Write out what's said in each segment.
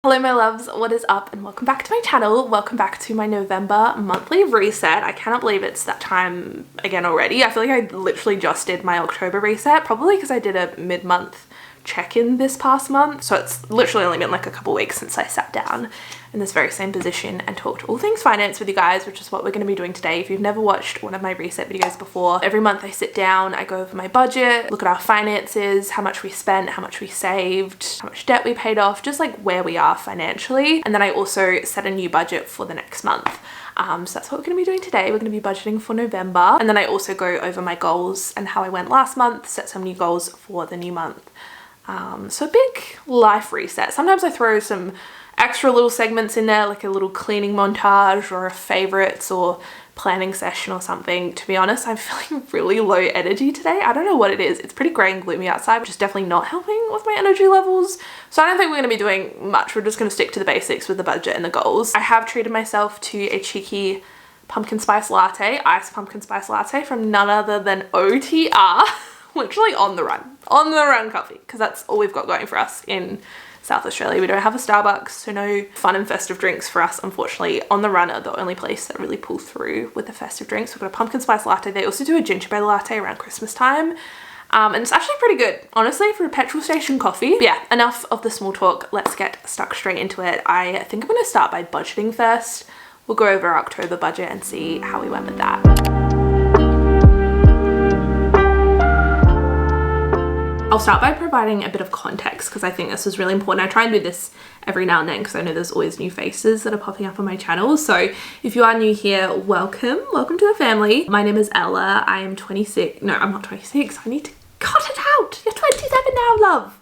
Hello my loves, what is up and welcome back to my channel. Welcome back to my November monthly reset. I cannot believe it's that time again already. I feel like I literally just did my October reset, probably because I did a mid-month check-in this past month. So it's literally only been like a couple weeks since I sat down in this very same position and talked all things finance with you guys, which is what we're going to be doing today. If you've never watched one of my reset videos before, every month I sit down, I go over my budget, look at our finances, how much we spent, how much we saved, how much debt we paid off, just like where we are financially. And then I also set a new budget for the next month. So that's what we're going to be doing today. We're going to be budgeting for November. And then I also go over my goals and how I went last month, set some new goals for the new month. So a big life reset. Sometimes I throw some extra little segments in there, like a little cleaning montage or a favorites or planning session or something. To be honest, I'm feeling really low energy today. I don't know what it is. It's pretty grey and gloomy outside, which is definitely not helping with my energy levels. So I don't think we're going to be doing much. We're just going to stick to the basics with the budget and the goals. I have treated myself to a cheeky pumpkin spice latte, iced pumpkin spice latte from none other than OTR. Literally on the run coffee, because that's all we've got going for us in South Australia. We don't have a Starbucks, so no fun and festive drinks for us, unfortunately. On the Run are the only place that really pull through with the festive drinks. We've got a pumpkin spice latte. They also do a gingerbread latte around Christmas time. And it's actually pretty good, honestly, for a petrol station coffee. But yeah, enough of the small talk. Let's get stuck straight into it. I think I'm going to start by budgeting first. We'll go over our October budget and see how we went with that. I'll start by providing a bit of context because I think this is really important. I try and do this every now and then because I know there's always new faces that are popping up on my channel. So if you are new here, welcome to the family. My name is Ella. I am 26. No, I'm not 26. I need to cut it out. You're 27 now, love.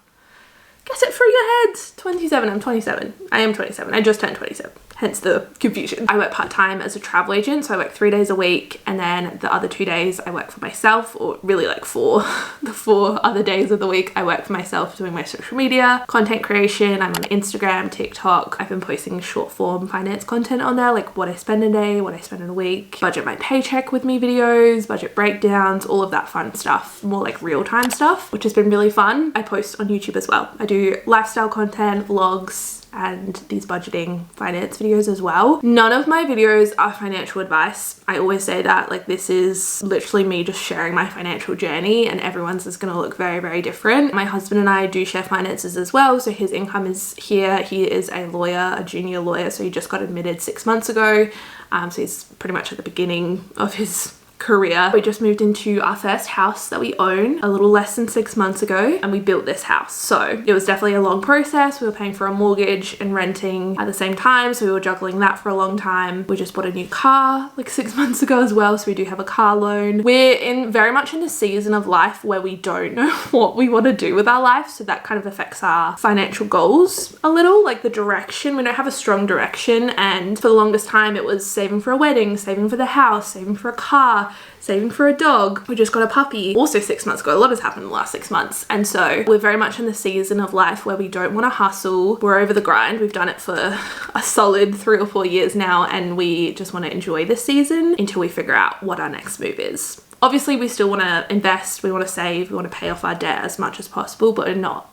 Get it through your head. 27. I'm 27. I am 27. I just turned 27. Hence the confusion. I work part-time as a travel agent, so I work 3 days a week, and then the other 2 days I work for myself, or really like the 4 other days of the week I work for myself doing my social media, content creation. I'm on Instagram, TikTok. I've been posting short form finance content on there, like what I spend a day, what I spend in a week, budget my paycheck with me videos, budget breakdowns, all of that fun stuff, more like real-time stuff, which has been really fun. I post on YouTube as well. I do lifestyle content, vlogs, and these budgeting finance videos as well. None of my videos are financial advice. I always say that, like, this is literally me just sharing my financial journey, and everyone's is going to look very, very different. My husband and I do share finances as well, so his income is here. He is a lawyer, a junior lawyer, so he just got admitted 6 months ago. So he's pretty much at the beginning of his career. We just moved into our first house that we own a little less than 6 months ago, and we built this house. So it was definitely a long process. We were paying for a mortgage and renting at the same time, so we were juggling that for a long time. We just bought a new car like 6 months ago as well, so we do have a car loan. We're very much in a season of life where we don't know what we want to do with our life, so that kind of affects our financial goals a little, like the direction. We don't have a strong direction, and for the longest time it was saving for a wedding, saving for the house, saving for a car, saving for a dog. We just got a puppy also 6 months ago. A lot has happened in the last 6 months, and so we're very much in the season of life where we don't want to hustle. We're over the grind. We've done it for a solid 3 or 4 years now, and we just want to enjoy this season until we figure out what our next move is. Obviously we still want to invest, we want to save, we want to pay off our debt as much as possible, but we're not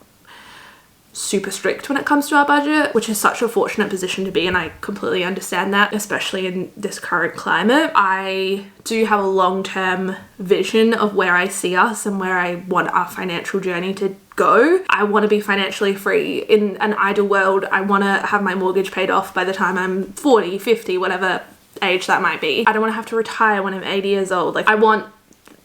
super strict when it comes to our budget, which is such a fortunate position to be in. I completely understand that, especially in this current climate. I do have a long-term vision of where I see us and where I want our financial journey to go. I want to be financially free. In an ideal world, I want to have my mortgage paid off by the time I'm 40, 50, whatever age that might be. I don't want to have to retire when I'm 80 years old. Like, I want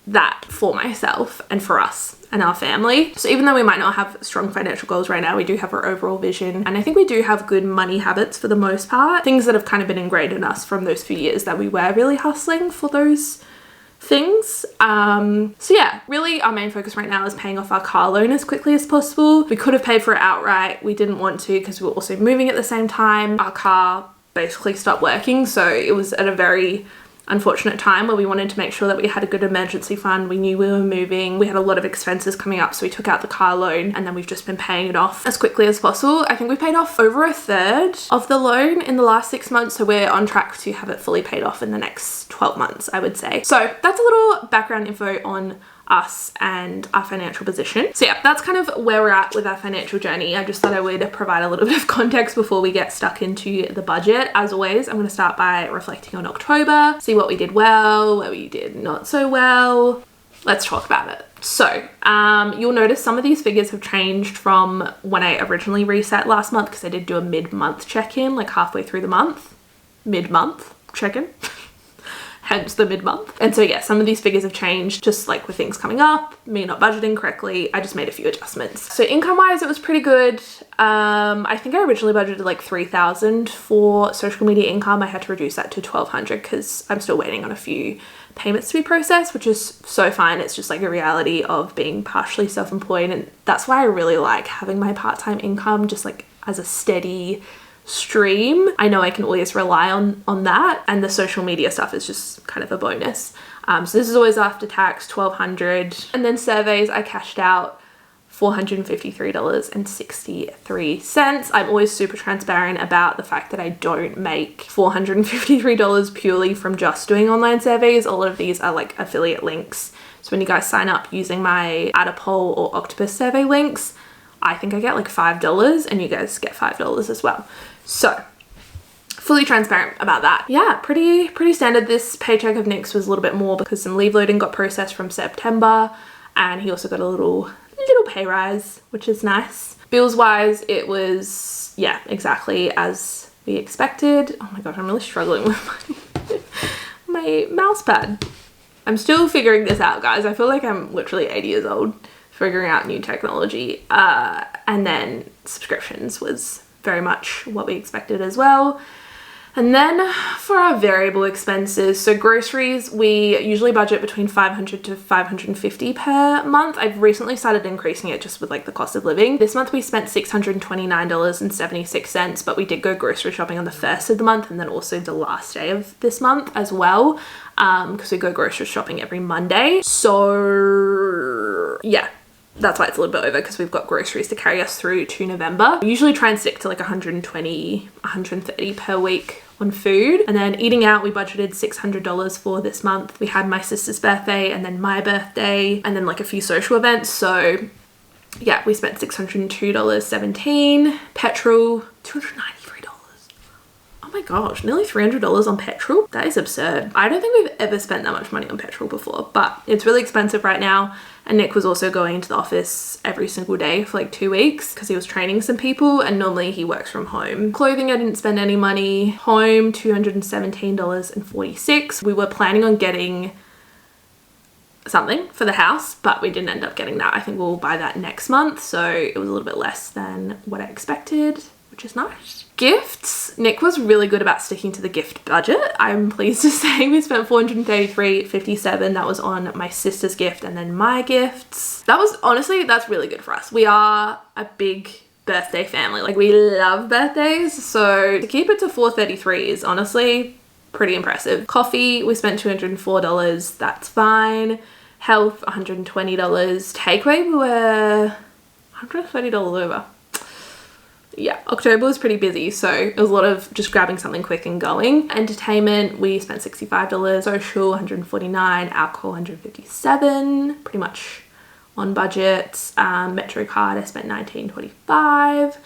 that for myself and for us and our family. So even though we might not have strong financial goals right now, we do have our overall vision, and I think we do have good money habits for the most part, things that have kind of been ingrained in us from those few years that we were really hustling for those things. So yeah, really our main focus right now is paying off our car loan as quickly as possible. We could have paid for it outright. We didn't want to because we were also moving at the same time. Our car basically stopped working, so it was at a very unfortunate time where we wanted to make sure that we had a good emergency fund. We knew we were moving. We had a lot of expenses coming up, so we took out the car loan, and then we've just been paying it off as quickly as possible. I think we paid off over a third of the loan in the last 6 months, so we're on track to have it fully paid off in the next 12 months, I would say. So that's a little background info on us and our financial position. So yeah, that's kind of where we're at with our financial journey. I just thought I would provide a little bit of context before we get stuck into the budget. As always, I'm going to start by reflecting on October, see what we did well, where we did not so well. Let's talk about it. So you'll notice some of these figures have changed from when I originally reset last month, because I did do a mid-month check-in, like halfway through the month. Mid-month check-in. Hence the mid-month. And so yeah, some of these figures have changed, just like with things coming up, me not budgeting correctly. I just made a few adjustments. So income-wise, it was pretty good. I think I originally budgeted like $3,000 for social media income. I had to reduce that to $1,200 because I'm still waiting on a few payments to be processed, which is so fine. It's just like a reality of being partially self-employed, and that's why I really like having my part-time income just like as a steady stream. I know I can always rely on that, and the social media stuff is just kind of a bonus. So this is always after tax, $1,200, and then surveys I cashed out $453.63. I'm always super transparent about the fact that I don't make $453 purely from just doing online surveys. A lot of these are like affiliate links. So when you guys sign up using my Add a Poll or Octopus survey links, I think I get like $5 and you guys get $5 as well. So fully transparent about that. Yeah, pretty standard. This paycheck of Nick's was a little bit more because some leave loading got processed from September, and he also got a little pay rise, which is nice. Bills wise, it was, yeah, exactly as we expected. Oh my god, I'm really struggling with my mouse pad. I'm still figuring this out, guys. I feel like I'm literally 80 years old figuring out new technology. And then subscriptions was very much what we expected as well. And then for our variable expenses, so groceries, we usually budget between $500 to $550 per month. I've recently started increasing it just with like the cost of living. This month we spent $629.76, but we did go grocery shopping on the first of the month and then also the last day of this month as well, because we go grocery shopping every Monday. So yeah, that's why it's a little bit over, because we've got groceries to carry us through to November. We usually try and stick to like 120, 130 per week on food. And then eating out, we budgeted $600 for this month. We had my sister's birthday and then my birthday and then like a few social events. So yeah, we spent $602.17. Petrol, $293. Oh my gosh, nearly $300 on petrol. That is absurd. I don't think we've ever spent that much money on petrol before, but it's really expensive right now. And Nick was also going to the office every single day for like 2 weeks because he was training some people, and normally he works from home. Clothing, I didn't spend any money. Home, $217.46. We were planning on getting something for the house, but we didn't end up getting that. I think we'll buy that next month, so it was a little bit less than what I expected, which is nice. Gifts, Nick was really good about sticking to the gift budget. I'm pleased to say we spent $433.57. That was on my sister's gift and then my gifts. That was, honestly, that's really good for us. We are a big birthday family. Like, we love birthdays, so to keep it to $433 is honestly pretty impressive. Coffee, we spent $204. That's fine. Health, $120. Takeaway, we were $130 over. Yeah, October was pretty busy, so it was a lot of just grabbing something quick and going. Entertainment, we spent $65. Social, $149. Alcohol, $157. Pretty much on budget. Metro card, I spent $19.25.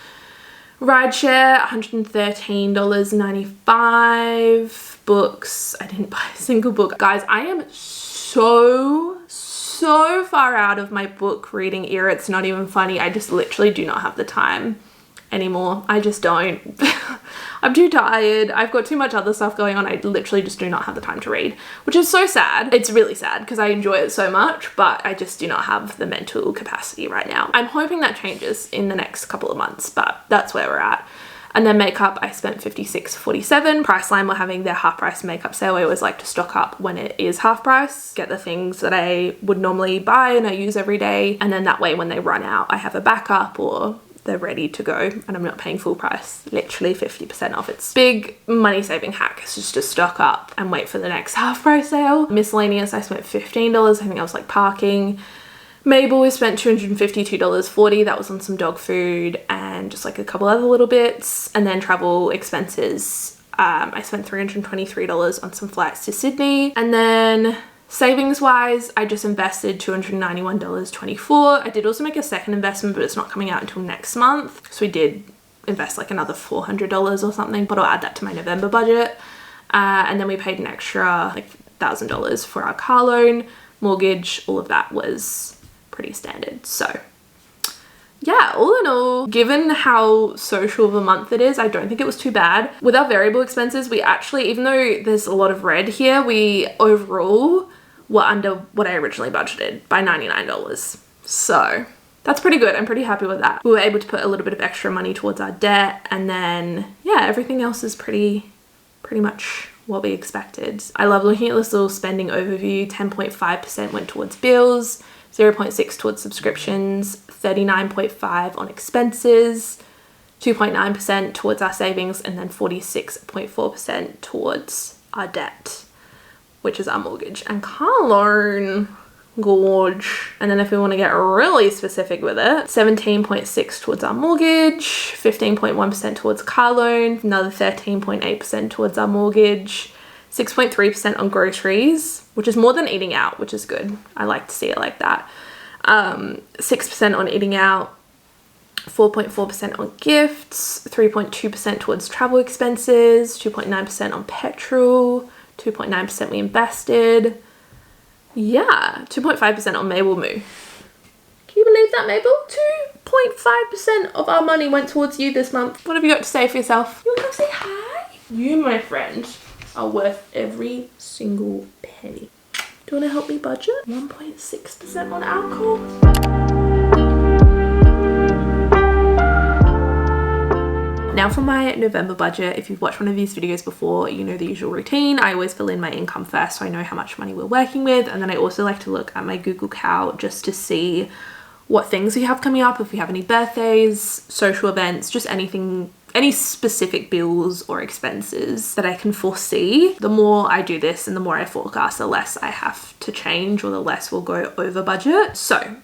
Rideshare, $113.95. Books, I didn't buy a single book. Guys, I am so far out of my book reading era. It's not even funny. I just literally do not have the time anymore. I just don't. I'm too tired. I've got too much other stuff going on. I literally just do not have the time to read, which is so sad. It's really sad because I enjoy it so much, but I just do not have the mental capacity right now. I'm hoping that changes in the next couple of months, but that's where we're at. And then makeup, I spent $56.47. Priceline were having their half price makeup sale. I always like to stock up when it is half price, get the things that I would normally buy and I use every day. And then that way when they run out, I have a backup or they're ready to go and I'm not paying full price, literally 50% off. It's big money saving hack. It's just to stock up and wait for the next half price sale. Miscellaneous, I spent $15. I think I was like parking. Mabel, we spent $252.40. That was on some dog food and just like a couple other little bits. And then travel expenses, I spent $323 on some flights to Sydney. And then Savings wise, I just invested $291.24. I did also make a second investment, but it's not coming out until next month. So we did invest like another $400 or something, but I'll add that to my November budget. And then we paid an extra like $1,000 for our car loan, mortgage, all of that was pretty standard. So yeah, all in all, given how social of a month it is, I don't think it was too bad. With our variable expenses, we actually, even though there's a lot of red here, we overall were under what I originally budgeted by $99. So that's pretty good. I'm pretty happy with that. We were able to put a little bit of extra money towards our debt, and then yeah, everything else is pretty much what we expected. I love looking at this little spending overview. 10.5% went towards bills, 0.6 towards subscriptions, 39.5 on expenses, 2.9% towards our savings, and then 46.4% towards our debt, which is our mortgage and car loan. Gorge. And then if we want to get really specific with it, 17.6 towards our mortgage, 15.1% towards car loan, another 13.8% towards our mortgage, 6.3% on groceries, which is more than eating out, which is good. I like to see it like that. 6% on eating out, 4.4% on gifts, 3.2% towards travel expenses, 2.9% on petrol, 2.9% we invested. Yeah, 2.5% on Mabel Moo. Can you believe that, Mabel? 2.5% of our money went towards you this month. What have you got to say for yourself? You want to come say hi? You, my friend, are worth every single penny. Do you want to help me budget? 1.6% on alcohol. Now for my November budget. If you've watched one of these videos before, you know the usual routine. I always fill in my income first so I know how much money we're working with, and then I also like to look at my Google Cal just to see what things we have coming up, if we have any birthdays, social events, just anything, any specific bills or expenses that I can foresee. The more I do this and the more I forecast, the less I have to change or the less will go over budget. So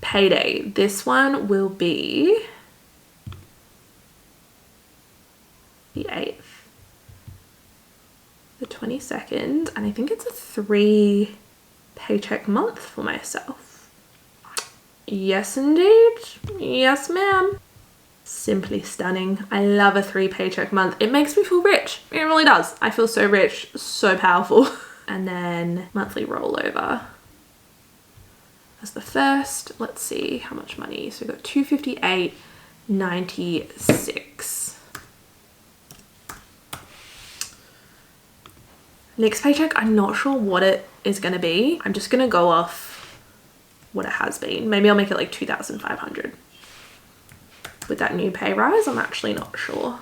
payday, this one will be the 8th, the 22nd, and I think it's a 3 paycheck month for myself. Yes, indeed. Yes, ma'am. Simply stunning. I love a 3 paycheck month. It makes me feel rich. It really does. I feel so rich, so powerful. And then monthly rollover as the first. Let's see how much money. So we've got $258.96. Next paycheck, I'm not sure what it is going to be. I'm just going to go off what it has been. Maybe I'll make it like $2,500. With that new pay rise, I'm actually not sure.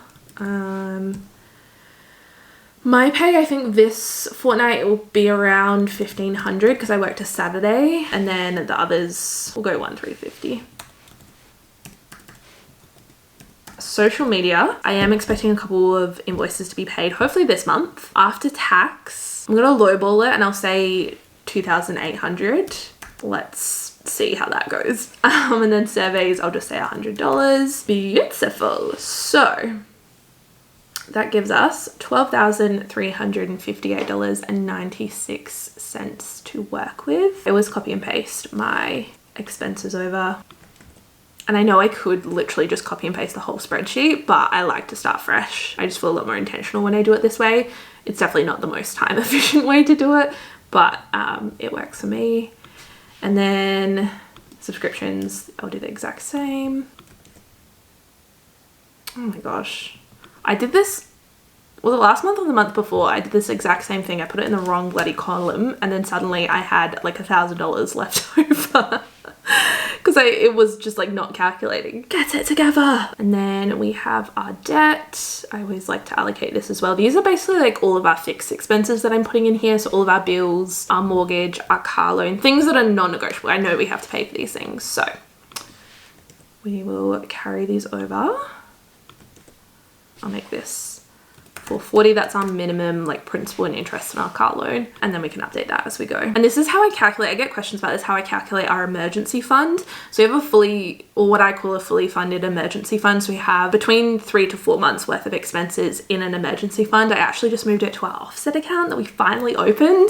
My pay, I think this fortnight will be around $1,500 because I worked a Saturday, and then the others will go $1,350. Social media, I am expecting a couple of invoices to be paid hopefully this month. After tax, I'm gonna lowball it and I'll say $2,800. Let's see how that goes. And then surveys, I'll just say $100. Beautiful. So that gives us $12,358.96 to work with. I always copy and paste my expenses over. And I know I could literally just copy and paste the whole spreadsheet, but I like to start fresh. I just feel a lot more intentional when I do it this way. It's definitely not the most time efficient way to do it, but it works for me. And then subscriptions, I'll do the exact same. Oh my gosh. I did this, well, the last month or the month before, I did this exact same thing. I put it in the wrong bloody column, and then suddenly I had like $1,000 left over. Because it was just like not calculating. Get it together. And then we have our debt. I always like to allocate this as well. These are basically like all of our fixed expenses that I'm putting in here. So all of our bills, our mortgage, our car loan, things that are non-negotiable. I know we have to pay for these things. So we will carry these over. I'll make this $440. That's our minimum like principal and interest in our car loan, and then we can update that as we go. And this is how I calculate, I get questions about this, how I calculate our emergency fund. So we have a fully, or what I call a fully funded emergency fund. So we have between 3 to 4 months worth of expenses in an emergency fund. I actually just moved it to our offset account that we finally opened.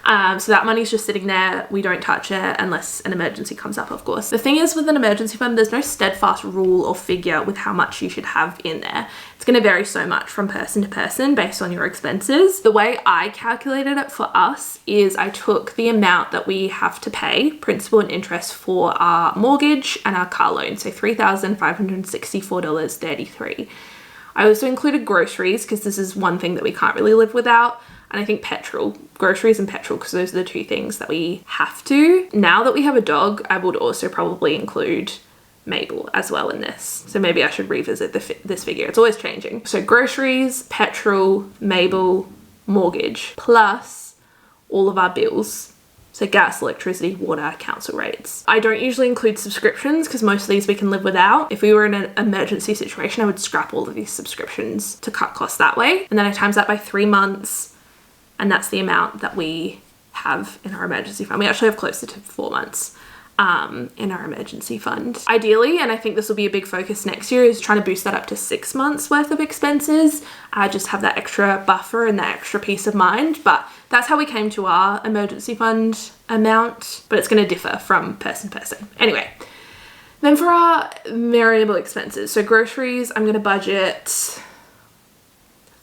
So that money's just sitting there. We don't touch it unless an emergency comes up, of course. The thing is, with an emergency fund, there's no steadfast rule or figure with how much you should have in there. It's going to vary so much from person to person based on your expenses. The way I calculated it for us is I took the amount that we have to pay, principal and interest, for our mortgage and our car loan. So $3,564.33. I also included groceries because this is one thing that we can't really live without. And I think petrol, groceries and petrol, because those are the two things that we have to. Now that we have a dog, I would also probably include Mabel as well in this. So maybe I should revisit this figure. It's always changing. So groceries, petrol, Mabel, mortgage, plus all of our bills. So gas, electricity, water, council rates. I don't usually include subscriptions because most of these we can live without. If we were in an emergency situation, I would scrap all of these subscriptions to cut costs that way. And then I times that by 3 months. And that's the amount that we have in our emergency fund. We actually have closer to 4 months in our emergency fund. Ideally, and I think this will be a big focus next year, is trying to boost that up to 6 months worth of expenses. Just have that extra buffer and that extra peace of mind. But that's how we came to our emergency fund amount, but it's going to differ from person to person. Anyway, then for our variable expenses, so groceries, I'm going to budget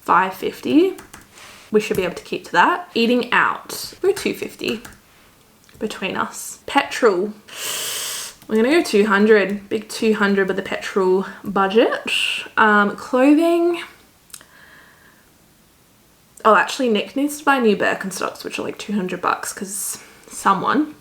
$5.50. We should be able to keep to that. Eating out, we're $2.50 between us. Petrol, we're gonna go $200, big $200 with the petrol budget. Clothing, oh, actually Nick needs to buy new Birkenstocks, which are like $200 because someone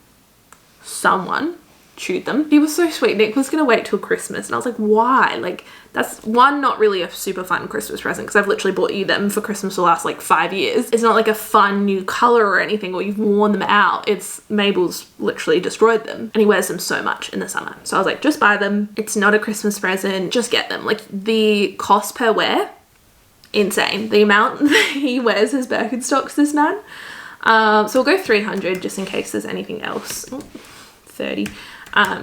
chewed them. He was so sweet. Nick was gonna wait till Christmas and I was like, why? Like, that's one, not really a super fun Christmas present because I've literally bought you them for Christmas for the last like 5 years. It's not like a fun new color or anything, or you've worn them out. It's Mabel's literally destroyed them and he wears them so much in the summer. So I was like, just buy them. It's not a Christmas present, just get them. Like, the cost per wear, insane. The amount that he wears his Birkenstocks, this man. So we'll go $300 just in case there's anything else. Oh, $30.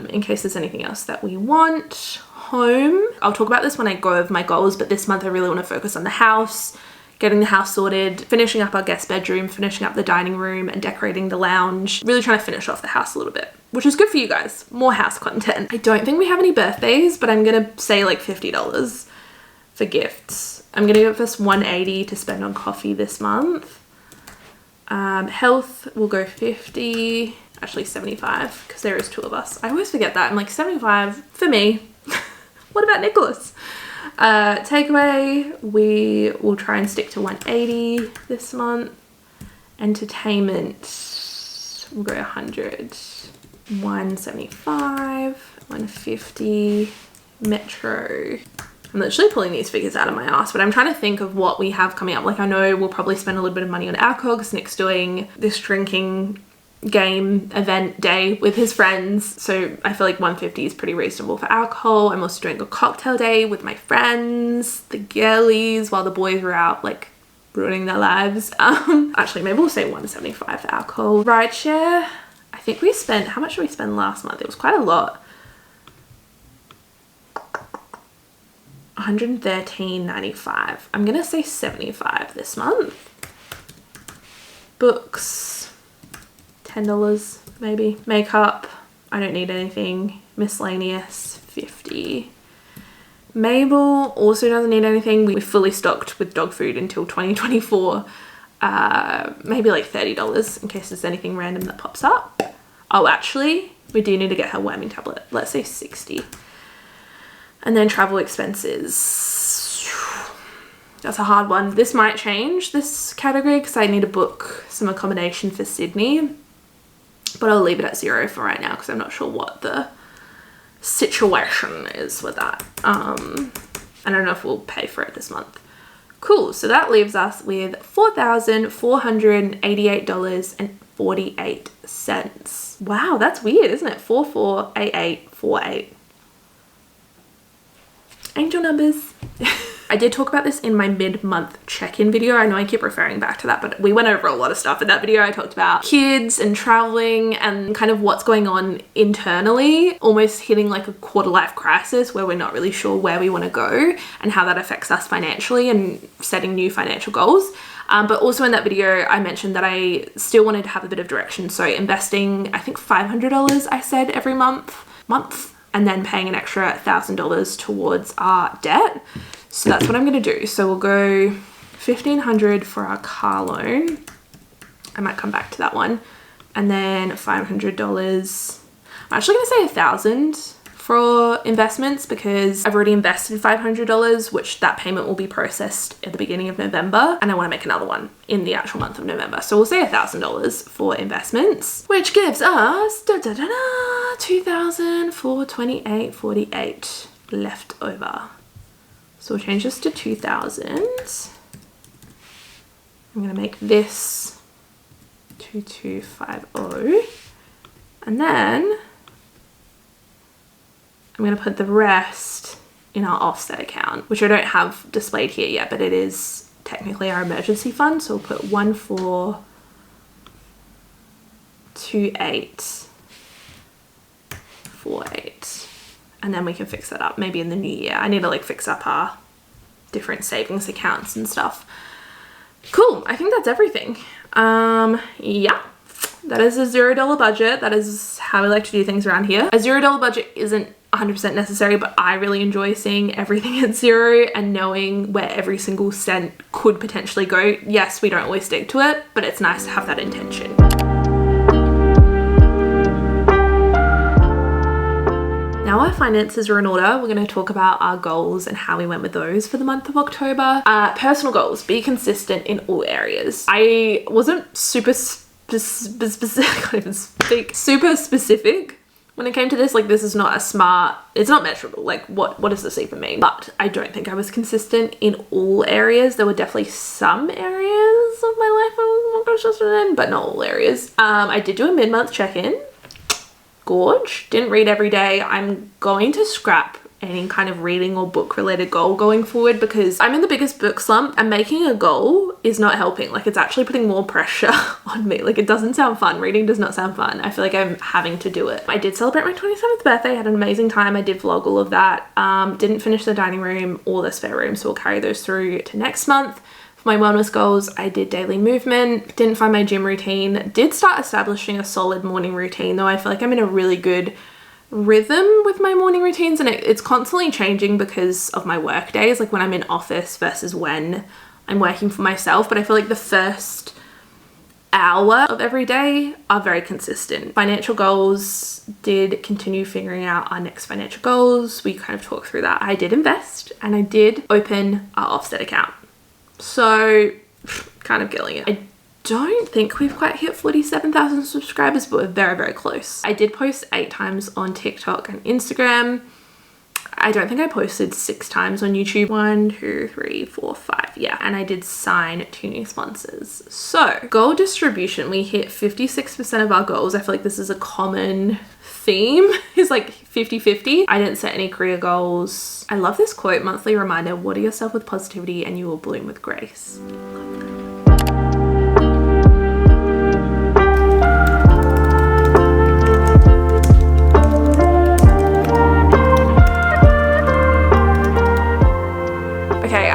In case there's anything else that we want. Home, I'll talk about this when I go over my goals, but this month I really want to focus on the house, getting the house sorted, finishing up our guest bedroom, finishing up the dining room and decorating the lounge, really trying to finish off the house a little bit, which is good for you guys, more house content. I don't think we have any birthdays, but I'm gonna say like $50 for gifts. I'm gonna give us $180 to spend on coffee this month. Health, we'll go 50, actually 75, because there is 2 of us. I always forget that. I'm like, 75 for me. What about Nicholas? Takeaway, we will try and stick to $180 this month. Entertainment, we'll go 100. 175, 150. Metro. I'm literally pulling these figures out of my ass, but I'm trying to think of what we have coming up. Like, I know we'll probably spend a little bit of money on alcohol because Nick's doing this drinking game event day with his friends, so I feel like 150 is pretty reasonable for alcohol. I'm also doing a cocktail day with my friends, the girlies, while the boys were out like ruining their lives. Actually maybe we'll say 175 for alcohol. Rideshare, I think we spent, how much did we spend last month? It was quite a lot. $113.95. I'm gonna say 75 this month. Books, $10 maybe. Makeup, I don't need anything. Miscellaneous, 50. Mabel also doesn't need anything. We're fully stocked with dog food until 2024. Maybe like $30 in case there's anything random that pops up. Oh, actually, we do need to get her worming tablet. Let's say 60. And then travel expenses. That's a hard one. This might change, this category, because I need to book some accommodation for Sydney. But I'll leave it at 0 for right now because I'm not sure what the situation is with that. I don't know if we'll pay for it this month. Cool, so that leaves us with $4,488.48. Wow, that's weird, isn't it? 448848. Angel numbers. I did talk about this in my mid-month check-in video. I know I keep referring back to that, but we went over a lot of stuff in that video. I talked about kids and traveling and kind of what's going on internally, almost hitting like a quarter life crisis where we're not really sure where we want to go and how that affects us financially and setting new financial goals. But also in that video, I mentioned that I still wanted to have a bit of direction. So investing, I think $500, I said, every month, and then paying an extra $1,000 towards our debt. So that's what I'm going to do. So we'll go $1,500 for our car loan. I might come back to that one. And then $500. I'm actually going to say $1,000 for investments because I've already invested $500, which that payment will be processed at the beginning of November, and I want to make another one in the actual month of November. So we'll say $1,000 for investments, which gives us $2,428.48 left over. So we'll change this to 2,000. I'm going to make this 2250, and then I'm going to put the rest in our offset account, which I don't have displayed here yet, but it is technically our emergency fund. So we'll put 142848, and then we can fix that up maybe in the new year. I need to like fix up our different savings accounts and stuff. Cool. I think that's everything. Yeah. That is a $0 budget. That is how we like to do things around here. A $0 budget isn't 100% necessary, but I really enjoy seeing everything at zero and knowing where every single cent could potentially go. Yes, we don't always stick to it, but it's nice to have that intention. Now our finances are in order, we're going to talk about our goals and how we went with those for the month of October. Personal goals, be consistent in all areas. I wasn't super specific when it came to this. Like, this is not it's not measurable. Like, what does this even mean? But I don't think I was consistent in all areas. There were definitely some areas of my life I was more consistent in, but not all areas. I did do a mid-month check-in. Gorge. Didn't read every day. I'm going to scrap any kind of reading or book related goal going forward because I'm in the biggest book slump, and making a goal is not helping. Like, it's actually putting more pressure on me. Like, it doesn't sound fun. Reading does not sound fun. I feel like I'm having to do it. I did celebrate my 27th birthday, had an amazing time. I did vlog all of that. Didn't finish the dining room or the spare room, so we'll carry those through to next month. For my wellness goals, I did daily movement, didn't find my gym routine, did start establishing a solid morning routine, though I feel like I'm in a really good rhythm with my morning routines, and it's constantly changing because of my work days, like when I'm in office versus when I'm working for myself. But I feel like the first hour of every day are very consistent. Financial goals, did continue figuring out our next financial goals. We kind of talked through that. I did invest and I did open our offset account. So kind of killing it. I don't think we've quite hit 47,000 subscribers, but we're very, very close. I did post 8 times on TikTok and Instagram. I don't think I posted 6 times on YouTube. 1, 2, 3, 4, 5. Yeah. And I did sign 2 new sponsors. So goal distribution, we hit 56% of our goals. I feel like this is a common theme, is like 50-50. I didn't set any career goals. I love this quote, monthly reminder, water yourself with positivity and you will bloom with grace.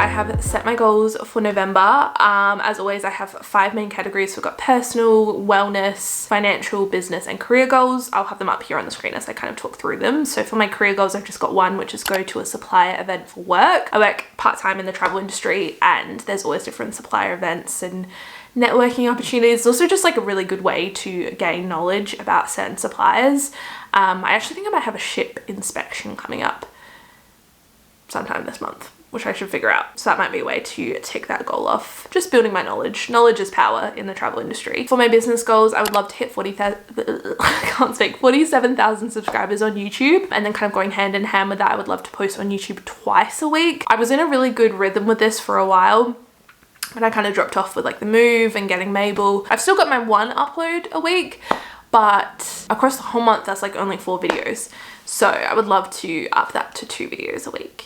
Have set my goals for November. As always, I have 5 main categories. So we've got personal, wellness, financial, business, and career goals. I'll have them up here on the screen as I kind of talk through them. So for my career goals, I've just got one, which is go to a supplier event for work. I work part-time in the travel industry, and there's always different supplier events and networking opportunities. It's also just like a really good way to gain knowledge about certain suppliers. I actually think I might have a ship inspection coming up sometime this month, which I should figure out. So that might be a way to tick that goal off. Just building my knowledge. Knowledge is power in the travel industry. For my business goals, I would love to hit 47,000 subscribers on YouTube. And then kind of going hand in hand with that, I would love to post on YouTube twice a week. I was in a really good rhythm with this for a while, but I kind of dropped off with like the move and getting Mabel. I've still got my 1 upload a week, but across the whole month, that's like only 4 videos. So I would love to up that to 2 videos a week.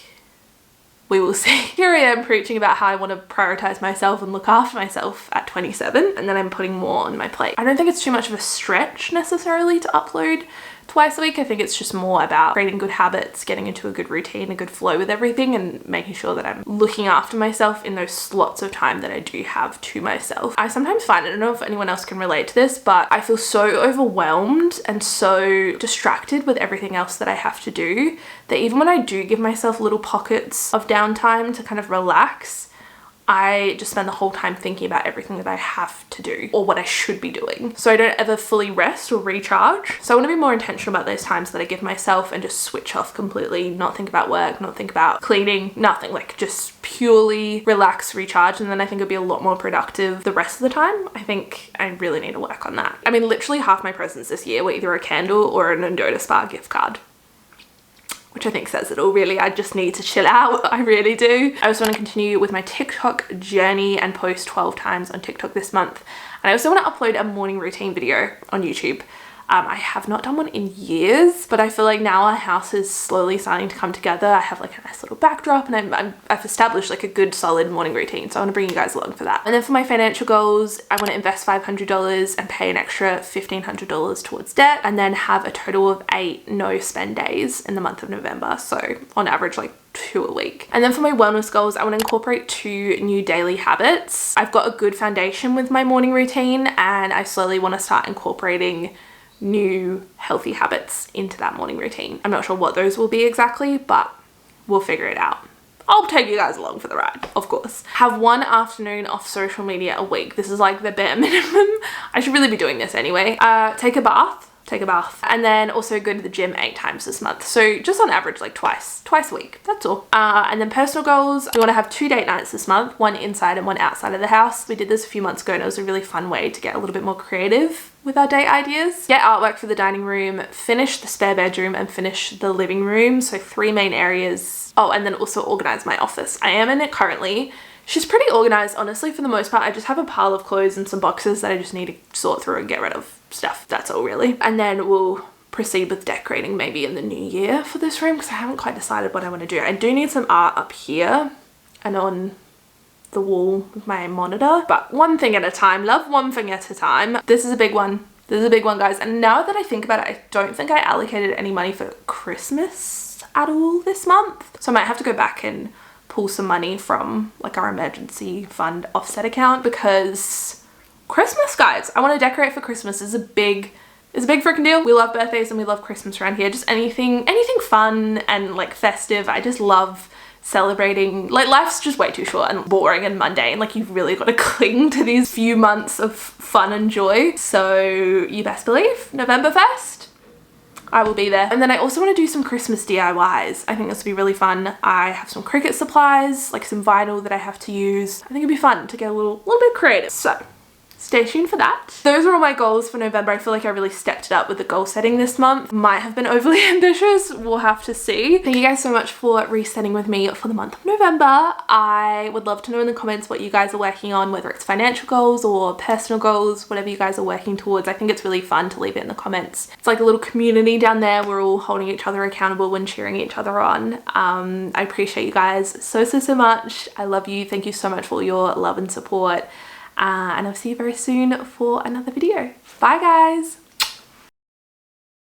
we will see. Here I am preaching about how I want to prioritize myself and look after myself at 27, and then I'm putting more on my plate. I don't think it's too much of a stretch necessarily to upload twice a week. I think it's just more about creating good habits, getting into a good routine, a good flow with everything, and making sure that I'm looking after myself in those slots of time that I do have to myself. I sometimes find, I don't know if anyone else can relate to this, but I feel so overwhelmed and so distracted with everything else that I have to do that even when I do give myself little pockets of downtime to kind of relax, I just spend the whole time thinking about everything that I have to do or what I should be doing. So I don't ever fully rest or recharge. So I want to be more intentional about those times that I give myself and just switch off completely, not think about work, not think about cleaning, nothing, like just purely relax, recharge. And then I think it'll be a lot more productive the rest of the time. I think I really need to work on that. I mean, literally half my presents this year were either a candle or an Endota Spa gift card, which I think says it all really. I just need to chill out. I really do. I also want to continue with my TikTok journey and post 12 times on TikTok this month. And I also want to upload a morning routine video on YouTube. I have not done one in years, but I feel like now our house is slowly starting to come together. I have like a nice little backdrop and I've established like a good solid morning routine. So I want to bring you guys along for that. And then for my financial goals, I want to invest $500 and pay an extra $1,500 towards debt, and then have a total of 8 no spend days in the month of November. So on average, like 2 a week. And then for my wellness goals, I want to incorporate 2 new daily habits. I've got a good foundation with my morning routine, and I slowly want to start incorporating new healthy habits into that morning routine. I'm not sure what those will be exactly, but we'll figure it out. I'll take you guys along for the ride, of course. Have 1 afternoon off social media a week. This is like the bare minimum. I should really be doing this anyway. Take a bath, and then also go to the gym 8 times this month. So just on average, like twice a week, that's all. And then personal goals, we want to have 2 date nights this month, 1 inside and 1 outside of the house. We did this a few months ago and it was a really fun way to get a little bit more creative with our date ideas. Get artwork for the dining room, finish the spare bedroom, and finish the living room. So 3 main areas. Oh, and then also organize my office. I am in it currently. She's pretty organized, honestly, for the most part. I just have a pile of clothes and some boxes that I just need to sort through and get rid of stuff. That's all really. And then we'll proceed with decorating maybe in the new year for this room, because I haven't quite decided what I want to do. I do need some art up here and on the wall with my monitor, but one thing at a time, love, one thing at a time. This is a big one. This is a big one, guys. And now that I think about it, I don't think I allocated any money for Christmas at all this month. So I might have to go back and pull some money from like our emergency fund offset account, because Christmas, guys, I want to decorate for Christmas. It's a big freaking deal. We love birthdays and we love Christmas around here. Just anything fun and like festive. I just love celebrating. Like, life's just way too short and boring and mundane. Like, you've really got to cling to these few months of fun and joy. So you best believe November 1st, I will be there. And then I also want to do some Christmas DIYs. I think this would be really fun. I have some Cricut supplies, like some vinyl that I have to use. I think it'd be fun to get a little bit creative. So stay tuned for that. Those are all my goals for November. I feel like I really stepped it up with the goal setting this month. Might have been overly ambitious. We'll have to see. Thank you guys so much for resetting with me for the month of November. I would love to know in the comments what you guys are working on, whether it's financial goals or personal goals, whatever you guys are working towards. I think it's really fun to leave it in the comments. It's like a little community down there. We're all holding each other accountable and cheering each other on. I appreciate you guys so much. I love you. Thank you so much for all your love and support. And I'll see you very soon for another video. Bye, guys.